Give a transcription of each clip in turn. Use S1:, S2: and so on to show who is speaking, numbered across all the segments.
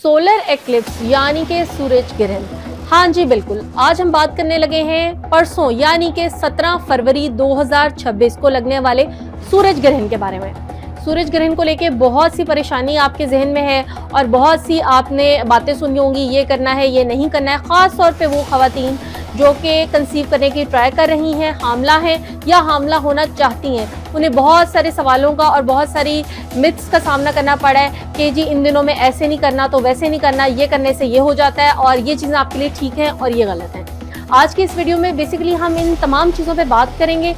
S1: Solar eclipse यानी कि सूरज ग्रहण। हाँ जी बिल्कुल, आज हम बात करने लगे हैं परसों यानी कि 17 फरवरी 2026 को लगने वाले सूरज ग्रहण के बारे में। सूरज ग्रहण को लेके बहुत सी परेशानी आपके जहन में है और बहुत सी आपने बातें सुनी होंगी, ये करना है ये नहीं करना है। ख़ास तौर पे वो ख़वातीन जो कि कंसीव करने की ट्राई कर रही हैं, हामला हैं या हामला होना चाहती हैं, उन्हें बहुत सारे सवालों का और बहुत सारी मिथ्स का सामना करना पड़ा है कि जी इन दिनों में ऐसे नहीं करना तो वैसे नहीं करना, ये करने से ये हो जाता है और ये चीज़ें आपके लिए ठीक हैं और ये गलत है। आज की इस वीडियो में बेसिकली हम इन तमाम चीज़ों पे बात करेंगे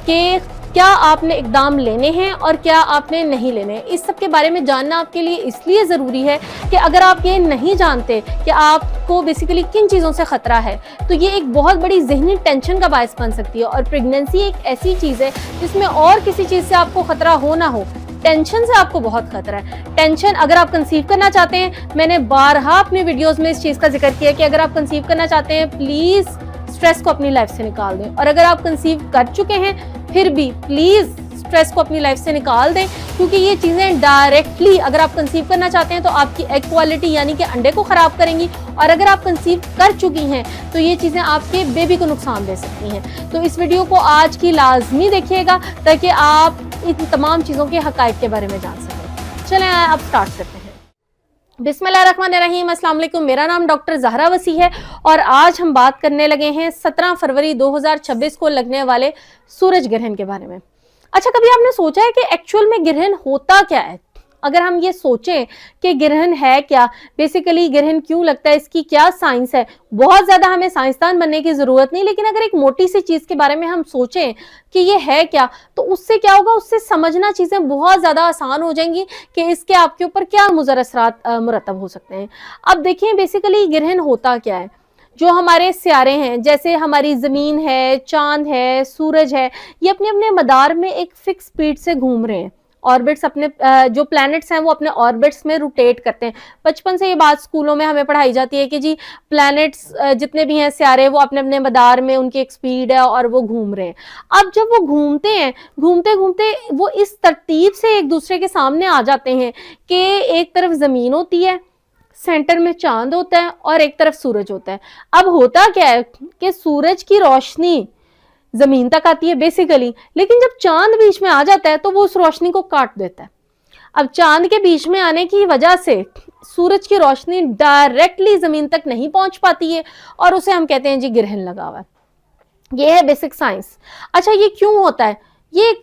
S1: कि क्या आपने इक़दाम लेने हैं और क्या आपने नहीं लेने हैं। इस सब के बारे में जानना आपके लिए इसलिए ज़रूरी है कि अगर आप ये नहीं जानते कि आपको बेसिकली किन चीज़ों से ख़तरा है तो ये एक बहुत बड़ी ज़हनी टेंशन का बायस बन सकती है। और प्रेगनेंसी एक ऐसी चीज़ है जिसमें और किसी चीज़ से आपको ख़तरा हो ना हो, टेंशन से आपको बहुत खतरा है। टेंशन, अगर आप कंसीव करना चाहते हैं, मैंने बारहा अपने वीडियोस में इस चीज़ का जिक्र किया कि अगर आप कंसीव करना चाहते हैं प्लीज़ स्ट्रेस को अपनी लाइफ से निकाल दें। और अगर आप कंसीव कर चुके हैं फिर भी प्लीज़ स्ट्रेस को अपनी लाइफ से निकाल दें, क्योंकि ये चीज़ें डायरेक्टली अगर आप कंसीव करना चाहते हैं तो आपकी एग क्वालिटी यानी कि अंडे को ख़राब करेंगी, और अगर आप कंसीव कर चुकी हैं तो ये चीज़ें आपके बेबी को नुकसान दे सकती हैं। तो इस वीडियो को आज की लाजमी देखिएगा ताकि आप इन तमाम चीज़ों के हक़ाइक़ के बारे में जान सकें। चलें अब स्टार्ट करते हैं। बिस्मिल्लाहिर्रहमानिर्रहीम, अस्सलाम वालेकुम। मेरा नाम डॉक्टर ज़हरा वसी है और आज हम बात करने लगे हैं 17 फरवरी 2026 को लगने वाले सूरज ग्रहण के बारे में। अच्छा, कभी आपने सोचा है कि एक्चुअल में ग्रहण होता क्या है? अगर हम ये सोचें कि ग्रहण है क्या, बेसिकली ग्रहण क्यों लगता है, इसकी क्या साइंस है, बहुत ज़्यादा हमें साइंसदान बनने की ज़रूरत नहीं, लेकिन अगर एक मोटी सी चीज़ के बारे में हम सोचें कि ये है क्या, तो उससे क्या होगा, उससे समझना चीज़ें बहुत ज़्यादा आसान हो जाएंगी कि इसके आपके ऊपर क्या मुज़र असरात मुरतब हो सकते हैं। अब देखिए बेसिकली ग्रहण होता क्या है। जो हमारे सियारे हैं, जैसे हमारी ज़मीन है, चांद है, सूरज है, ये अपने अपने मदार में एक फिक्स स्पीड से घूम रहे हैं। ऑर्बिट्स अपने जो प्लैनेट्स हैं वो अपने ऑर्बिट्स में रोटेट करते हैं। बचपन से ये बात स्कूलों में हमें पढ़ाई जाती है कि जी प्लैनेट्स जितने भी हैं सियारे, वो अपने अपने मदार में उनकी एक स्पीड है और वो घूम रहे हैं। अब जब वो घूमते हैं, घूमते घूमते वो इस तरतीब से एक दूसरे के सामने आ जाते हैं कि एक तरफ ज़मीन होती है, सेंटर में चांद होता है और एक तरफ सूरज होता है। अब होता क्या है कि सूरज की रोशनी जमीन तक आती है बेसिकली, लेकिन जब चांद बीच में आ जाता है तो वो उस रोशनी को काट देता है। अब चांद के बीच में आने की वजह से सूरज की रोशनी डायरेक्टली जमीन तक नहीं पहुंच पाती है और उसे हम कहते हैं जी ग्रहण लगा हुआ है। ये है बेसिक साइंस। अच्छा, ये क्यों होता है? ये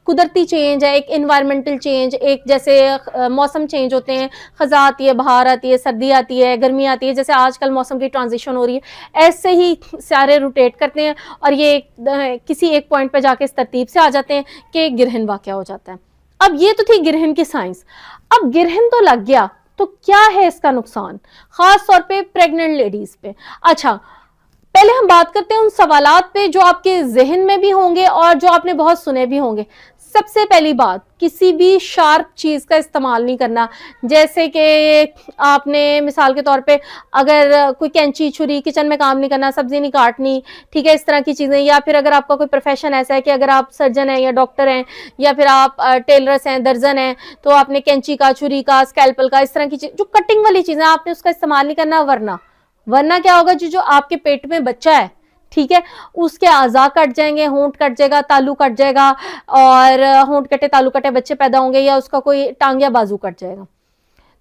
S1: कुदरती चेंज है, एक एनवायरमेंटल चेंज, एक जैसे मौसम चेंज होते हैं, खज़ा आती है, बहार आती है, सर्दी आती है, गर्मी आती है, जैसे आजकल मौसम की ट्रांजिशन हो रही है, ऐसे ही सारे रोटेट करते हैं और ये किसी एक पॉइंट पे जाके इस तरतीब से आ जाते हैं कि ग्रहण वाक़या हो जाता है। अब ये तो थी ग्रहण की साइंस। अब ग्रहण तो लग गया तो क्या है इसका नुकसान, ख़ास तौर पर प्रेगनेंट लेडीज़ पे। अच्छा, पहले हम बात करते हैं उन सवालात पे जो आपके जहन में भी होंगे और जो आपने बहुत सुने भी होंगे। सबसे पहली बात, किसी भी शार्प चीज़ का इस्तेमाल नहीं करना। जैसे कि आपने मिसाल के तौर पे अगर कोई कैंची छुरी, किचन में काम नहीं करना, सब्जी नहीं काटनी, ठीक है, इस तरह की चीज़ें। या फिर अगर आपका कोई प्रोफेशन ऐसा है कि अगर आप सर्जन हैं या डॉक्टर हैं या फिर आप टेलर्स हैं, दर्जन हैं, तो आपने कैंची का, छुरी का, स्कैल्पल का, इस तरह की चीज़ जो कटिंग वाली चीज़ें आपने उसका इस्तेमाल नहीं करना। वरना क्या होगा जी, जो आपके पेट में बच्चा है, ठीक है, उसके आज़ा कट जाएंगे, होंठ कट जाएगा, तालू कट जाएगा, और होंठ कटे तालू कटे बच्चे पैदा होंगे, या उसका कोई टांग या बाजू कट जाएगा।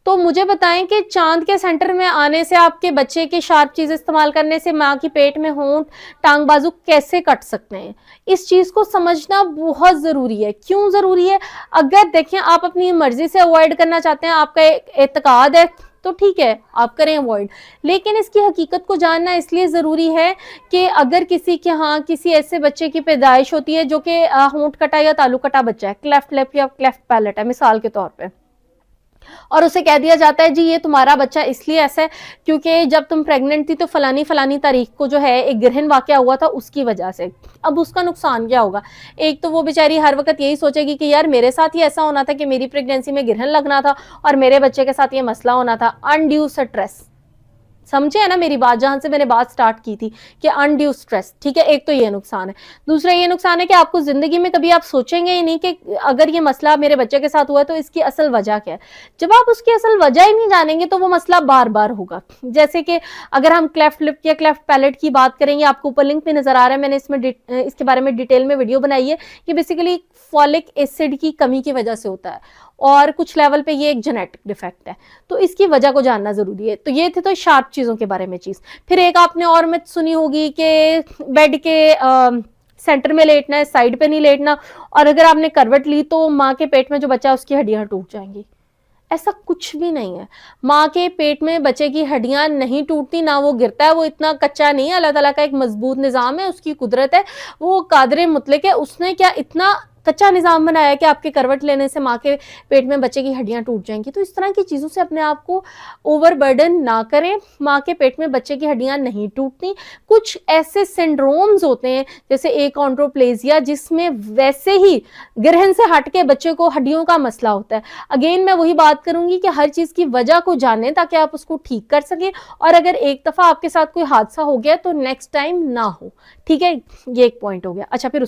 S1: तो मुझे बताएं कि चांद के सेंटर में आने से, आपके बच्चे की शार्प चीज़ इस्तेमाल करने से माँ की पेट में होंठ, टांग, बाजू कैसे कट सकते हैं, इस चीज़ को समझना बहुत ज़रूरी है। क्यों ज़रूरी है? अगर देखें आप अपनी मर्जी से अवॉइड करना चाहते हैं, आपका एतकाद है तो ठीक है, आप करें अवॉइड, लेकिन इसकी हकीकत को जानना इसलिए ज़रूरी है कि अगर किसी के यहाँ किसी ऐसे बच्चे की पैदाइश होती है जो कि होंठ कटा या तालू कटा बच्चा है, क्लेफ्ट लिप या क्लेफ्ट पैलेट है मिसाल के तौर पे, और उसे कह दिया जाता है जी ये तुम्हारा बच्चा इसलिए ऐसा है क्योंकि जब तुम प्रेग्नेंट थी तो फलानी फलानी तारीख को जो है एक ग्रहण वाक़या हुआ था उसकी वजह से। अब उसका नुकसान क्या होगा? एक तो वो बेचारी हर वक्त यही सोचेगी कि यार मेरे साथ ही ऐसा होना था कि मेरी प्रेगनेंसी में ग्रहण लगना था और मेरे बच्चे के साथ ये मसला होना था। अनड्यू स्ट्रेस, समझे है ना मेरी बात, जहां से मैंने बात स्टार्ट की थी कि अनड्यू स्ट्रेस, ठीक है, एक तो ये नुकसान है। दूसरा ये नुकसान है कि आपको जिंदगी में कभी आप सोचेंगे ही नहीं कि अगर ये मसला मेरे बच्चे के साथ हुआ है तो इसकी असल वजह क्या है। जब आप उसकी असल वजह ही नहीं जानेंगे तो वो मसला बार बार होगा। जैसे कि अगर हम क्लेफ्ट लिप या क्लेफ्ट पैलेट की बात करेंगे, आपको ऊपर लिंक में नजर आ रहा है, मैंने इसमें इसके बारे में डिटेल में वीडियो बनाई है कि बेसिकली फॉलिक एसिड की कमी की वजह से होता है और कुछ लेवल पे ये एक जेनेटिक डिफेक्ट है, तो इसकी वजह को जानना जरूरी है। तो ये थे तो शार्प चीजों के बारे में चीज। फिर एक आपने और मिथ सुनी होगी कि बेड के सेंटर में लेटना है, साइड पे नहीं लेटना, और अगर आपने करवट ली तो माँ के पेट में जो बच्चा है उसकी हड्डियां टूट जाएंगी। ऐसा कुछ भी नहीं है। माँ के पेट में बच्चे की हड्डियां नहीं टूटती, ना वो गिरता है, वो इतना कच्चा नहीं है। अल्लाह ताला का एक मजबूत निज़ाम है, उसकी कुदरत है, वो कादिर मुतलक है। उसने क्या इतना कच्चा निज़ाम बनाया कि आपके करवट लेने से माँ के पेट में बच्चे की हड्डियां टूट जाएंगी। तो इस तरह की चीज़ों से अपने आप को ओवरबर्डन ना करें। माँ के पेट में बच्चे की हड्डियां नहीं टूटती। कुछ ऐसे सिंड्रोम्स होते हैं जैसे एकॉन्ड्रोप्लेजिया, जिसमें वैसे ही ग्रहण से हट के बच्चे को हड्डियों का मसला होता है। अगेन मैं वही बात करूंगी कि हर चीज़ की वजह को जानें ताकि आप उसको ठीक कर सकें, और अगर एक दफ़ा आपके साथ कोई हादसा हो गया तो नेक्स्ट टाइम ना हो, ठीक है। ये एक पॉइंट हो गया। अच्छा, फिर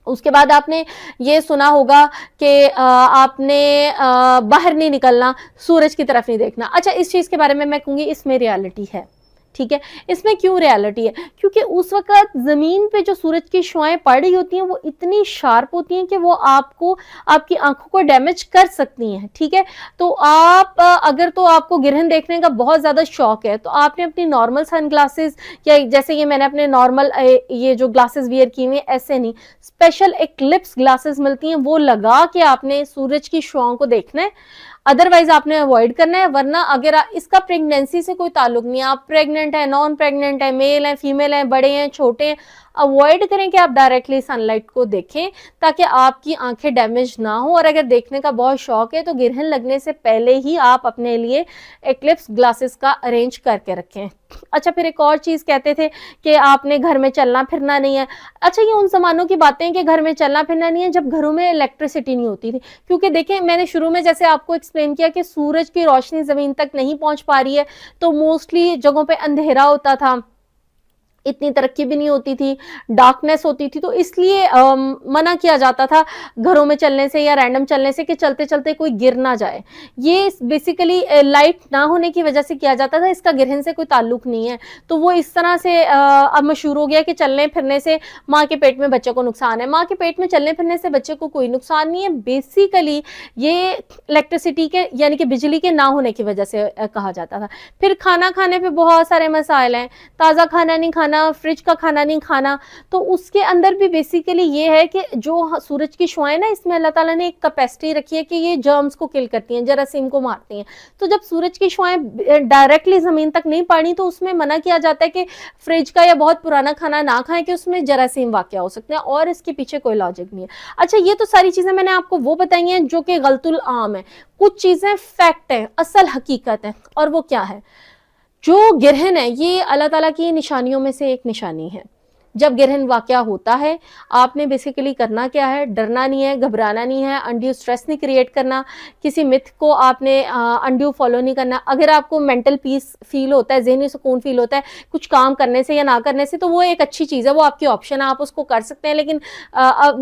S1: उसके बाद आपने ये सुना होगा कि आपने बाहर नहीं निकलना, सूरज की तरफ नहीं देखना। अच्छा, इस चीज़ के बारे में मैं कहूँगी इसमें रियलिटी है, ठीक है। इसमें क्यों रियलिटी है? क्योंकि उस वक्त जमीन पे जो सूरज की शुआएं पड़ रही होती हैं वो इतनी शार्प होती हैं कि वो आपको, आपकी आंखों को डैमेज कर सकती हैं, ठीक है। तो आप अगर तो आपको ग्रहण देखने का बहुत ज्यादा शौक है तो आपने अपनी नॉर्मल सन ग्लासेस, या जैसे ये मैंने अपने नॉर्मल ये जो ग्लासेस वियर किए हुए, ऐसे नहीं, स्पेशल एक्लिप्स ग्लासेस मिलती हैं, वो लगा के आपने सूरज की शुआओं को देखना है। अदरवाइज आपने अवॉइड करना है। वरना अगर इसका प्रेगनेंसी से कोई ताल्लुक नहीं है, आप प्रेग्नेंट है, नॉन प्रेग्नेंट है, मेल है, फीमेल है, बड़े हैं, छोटे हैं, अवॉइड करें कि आप डायरेक्टली सनलाइट को देखें ताकि आपकी आंखें डैमेज ना हो। और अगर देखने का बहुत शौक है तो ग्रहण लगने से पहले ही आप अपने लिए एक्लिप्स ग्लासेस का अरेंज करके रखें। अच्छा, फिर एक और चीज कहते थे कि आपने घर में चलना फिरना नहीं है। अच्छा, ये उन जमानों की बातें हैं कि घर में चलना फिरना नहीं है जब घरों में इलेक्ट्रिसिटी नहीं होती थी। क्योंकि देखें, मैंने शुरू में जैसे आपको एक्सप्लेन किया कि सूरज की रोशनी जमीन तक नहीं पहुंच पा रही है, तो मोस्टली जगहों पे अंधेरा होता था, इतनी तरक्की भी नहीं होती थी, डार्कनेस होती थी, तो इसलिए मना किया जाता था घरों में चलने से या रैंडम चलने से कि चलते चलते कोई गिर ना जाए। ये बेसिकली लाइट ना होने की वजह से किया जाता था, इसका ग्रहण से कोई ताल्लुक नहीं है। तो वो इस तरह से अब मशहूर हो गया कि चलने फिरने से माँ के पेट में बच्चे को नुकसान है। माँ के पेट में चलने फिरने से बच्चे को कोई नुकसान नहीं है। बेसिकली ये इलेक्ट्रिसिटी के यानी कि बिजली के ना होने की वजह से कहा जाता था। फिर खाना खाने पर बहुत सारे मसाइल हैं, ताज़ा खाना नहीं खाना, फ्रिज का खाना नहीं खाना। तो उसके अंदर भी बेसिकली ये है कि जो सूरज की शुआएं ना, इसमें अल्लाह ताला ने एक कैपेसिटी रखी है कि ये जर्म्स को किल करती हैं, जरासीम को मारती हैं। तो जब सूरज की शुआएं डायरेक्टली जमीन तक नहीं पड़ी तो उसमें मना किया जाता है कि फ्रिज का या बहुत पुराना खाना ना खाएं कि उसमें जरासीम वाक़या हो सकते हैं, और इसके पीछे कोई लॉजिक नहीं है। अच्छा, ये तो सारी चीजें मैंने आपको वो बताई हैं जो कि गलतुल आम है। कुछ चीजें फैक्ट है, असल हकीकत है, और वो क्या है? जो ग्रहण है ये अल्लाह ताला की निशानियों में से एक निशानी है। जब ग्रहण वाक़या होता है, आपने बेसिकली करना क्या है? डरना नहीं है, घबराना नहीं है, अनड्यू स्ट्रेस नहीं क्रिएट करना, किसी मिथ को आपने अनड्यू फॉलो नहीं करना। अगर आपको मेंटल पीस फील होता है, ज़हनी सुकून फील होता है कुछ काम करने से या ना करने से, तो वो एक अच्छी चीज़ है, वो आपकी ऑप्शन है, आप उसको कर सकते हैं। लेकिन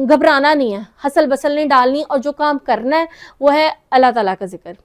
S1: घबराना नहीं है, हसल बसल नहीं डालनी, और जो काम करना है वो है अल्लाह ताला का जिक्र।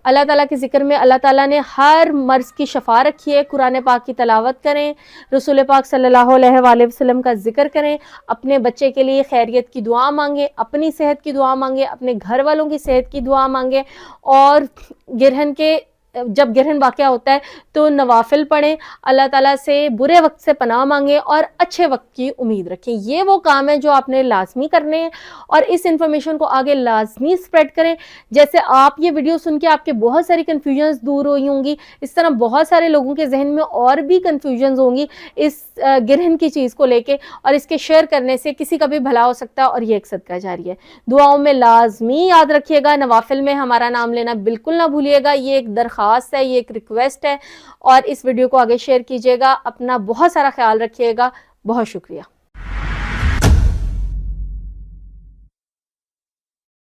S1: अल्लाह ताला के ज़िक्र में अल्लाह ताला ने हर मर्ज़ की शफा रखी है। कुरान पाक की तलावत करें, रसूल पाक सल्लल्लाहु अलैहि वसल्लम का जिक्र करें, अपने बच्चे के लिए खैरियत की दुआ मांगे, अपनी सेहत की दुआ मांगे, अपने घर वालों की सेहत की दुआ मांगे, और ग्रहण के जब ग्रहण वाक़या होता है तो नवाफिल पढ़ें, अल्लाह ताला से बुरे वक्त से पनाह मांगे और अच्छे वक्त की उम्मीद रखें। ये वो काम है जो आपने लाजमी करने हैं, और इस इंफॉर्मेशन को आगे लाजमी स्प्रेड करें। जैसे आप ये वीडियो सुन के आपके बहुत सारी कन्फ्यूजन्स दूर हुई होंगी, इस तरह बहुत सारे लोगों के जहन में और भी कन्फ्यूजन्स होंगी इस ग्रहण की चीज़ को लेके, और इसके शेयर करने से किसी का भी भला हो सकता है, और ये एक सदका जारी है। दुआओं में लाजमी याद रखिएगा, नवाफिल में हमारा नाम लेना बिल्कुल ना भूलिएगा। ये एक दरख्वास्त है, ये एक रिक्वेस्ट है, और इस वीडियो को आगे शेयर कीजिएगा। अपना बहुत सारा ख्याल रखिएगा। बहुत शुक्रिया।